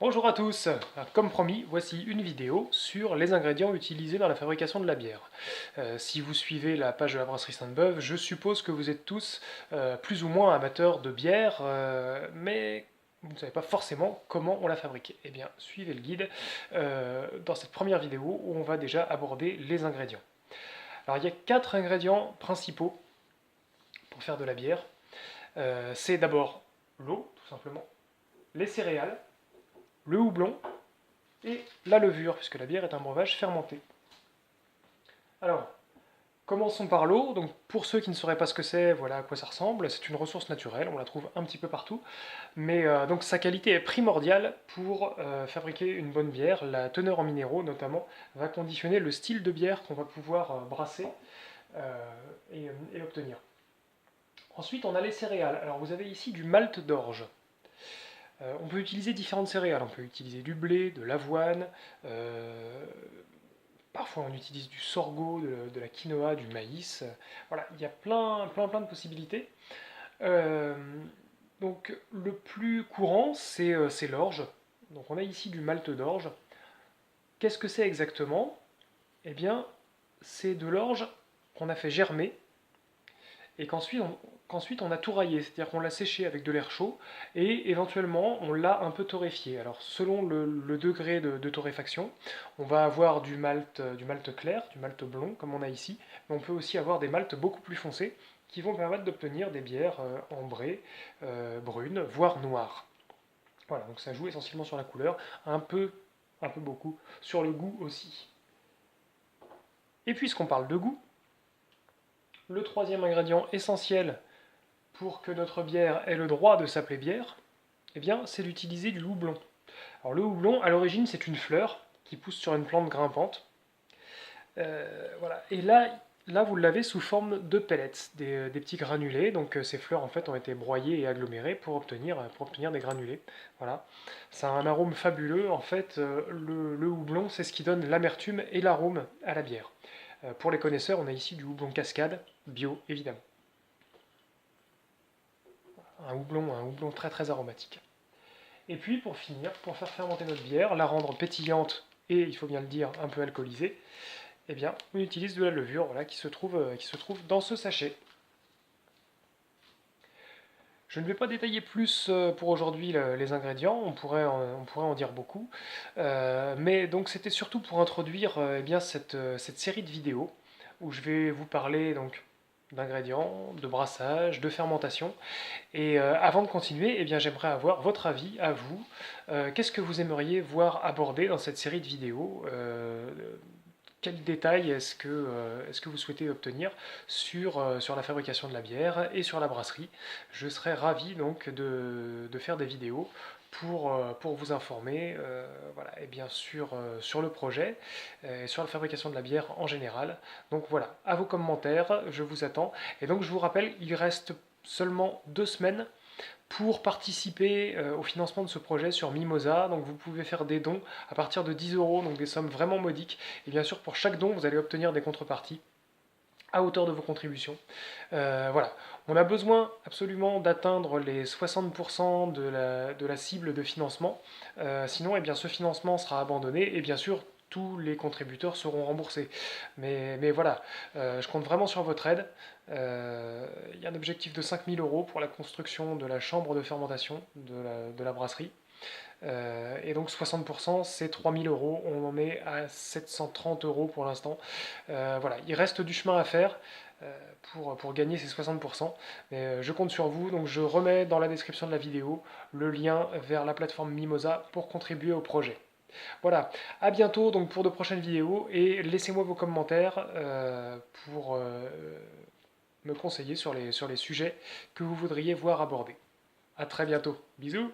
Bonjour à tous, comme promis, voici une vidéo sur les ingrédients utilisés dans la fabrication de la bière. Si vous suivez la page de la brasserie Sainte-Beuve, je suppose que vous êtes tous plus ou moins amateurs de bière, mais vous ne savez pas forcément comment on la fabrique. Eh bien, suivez le guide dans cette première vidéo où on va déjà aborder les ingrédients. Alors, il y a 4 ingrédients principaux pour faire de la bière. C'est d'abord l'eau, tout simplement, les céréales, le houblon et la levure, puisque la bière est un breuvage fermenté. Alors, commençons par l'eau. Donc, pour ceux qui ne sauraient pas ce que c'est, voilà à quoi ça ressemble. C'est une ressource naturelle, on la trouve un petit peu partout. Mais donc sa qualité est primordiale pour fabriquer une bonne bière. La teneur en minéraux, notamment, va conditionner le style de bière qu'on va pouvoir brasser et obtenir. Ensuite, on a les céréales. Alors, vous avez ici du malt d'orge. On peut utiliser différentes céréales. On peut utiliser du blé, de l'avoine, parfois on utilise du sorgho, de la quinoa, du maïs. Voilà, il y a plein de possibilités. Euh, donc le plus courant, c'est l'orge. Donc on a ici du malt d'orge. Qu'est-ce que c'est exactement? Eh bien, c'est de l'orge qu'on a fait germer et qu'ensuite on a tout raillé, c'est-à-dire qu'on l'a séché avec de l'air chaud et éventuellement on l'a un peu torréfié. Alors selon le degré de torréfaction, on va avoir du malt clair, du malt blond comme on a ici, mais on peut aussi avoir des maltes beaucoup plus foncés qui vont permettre d'obtenir des bières ambrées, brunes, voire noires. Voilà, donc ça joue essentiellement sur la couleur, un peu beaucoup sur le goût aussi. Et puisqu'on parle de goût, le troisième ingrédient essentiel pour que notre bière ait le droit de s'appeler bière, eh bien, c'est d'utiliser du houblon. Alors le houblon, à l'origine, c'est une fleur qui pousse sur une plante grimpante. Voilà. Et là, vous l'avez sous forme de pellets, des petits granulés. Donc ces fleurs, en fait, ont été broyées et agglomérées pour obtenir des granulés. Voilà. Ça a un arôme fabuleux. En fait, le houblon, c'est ce qui donne l'amertume et l'arôme à la bière. Pour les connaisseurs, on a ici du houblon cascade, bio, évidemment. Un houblon très aromatique. Et puis pour finir, pour faire fermenter notre bière, la rendre pétillante et, il faut bien le dire, un peu alcoolisée, eh bien, on utilise de la levure voilà, qui se trouve dans ce sachet. Je ne vais pas détailler plus pour aujourd'hui les ingrédients, on pourrait en dire beaucoup, mais donc c'était surtout pour introduire eh bien, cette série de vidéos où je vais vous parler donc d'ingrédients, de brassage, de fermentation. Et avant de continuer, eh bien, j'aimerais avoir votre avis à vous. Qu'est-ce que vous aimeriez voir abordé dans cette série de vidéos? Quels détails est-ce que vous souhaitez obtenir sur la fabrication de la bière et sur la brasserie? Je serais ravi donc de faire des vidéos pour vous informer voilà, et bien sûr sur le projet, sur la fabrication de la bière en général. Donc voilà, à vos commentaires, je vous attends. Et donc je vous rappelle, il reste seulement 2 semaines pour participer au financement de ce projet sur Mimosa. Donc vous pouvez faire des dons à partir de 10 euros, donc des sommes vraiment modiques. Et bien sûr, pour chaque don, vous allez obtenir des contreparties à hauteur de vos contributions. Voilà, on a besoin absolument d'atteindre les 60% de la cible de financement. Sinon, eh bien, ce financement sera abandonné et bien sûr, tous les contributeurs seront remboursés. Mais voilà, je compte vraiment sur votre aide. Il y a un objectif de 5 000 euros pour la construction de la chambre de fermentation de la brasserie. Et donc 60%, c'est 3 000 euros. On en est à 730 euros pour l'instant. Voilà, il reste du chemin à faire pour gagner ces 60%. Mais je compte sur vous. Donc je remets dans la description de la vidéo le lien vers la plateforme Mimosa pour contribuer au projet. Voilà, à bientôt donc pour de prochaines vidéos et laissez-moi vos commentaires pour me conseiller sur les sujets que vous voudriez voir abordés. A très bientôt, bisous!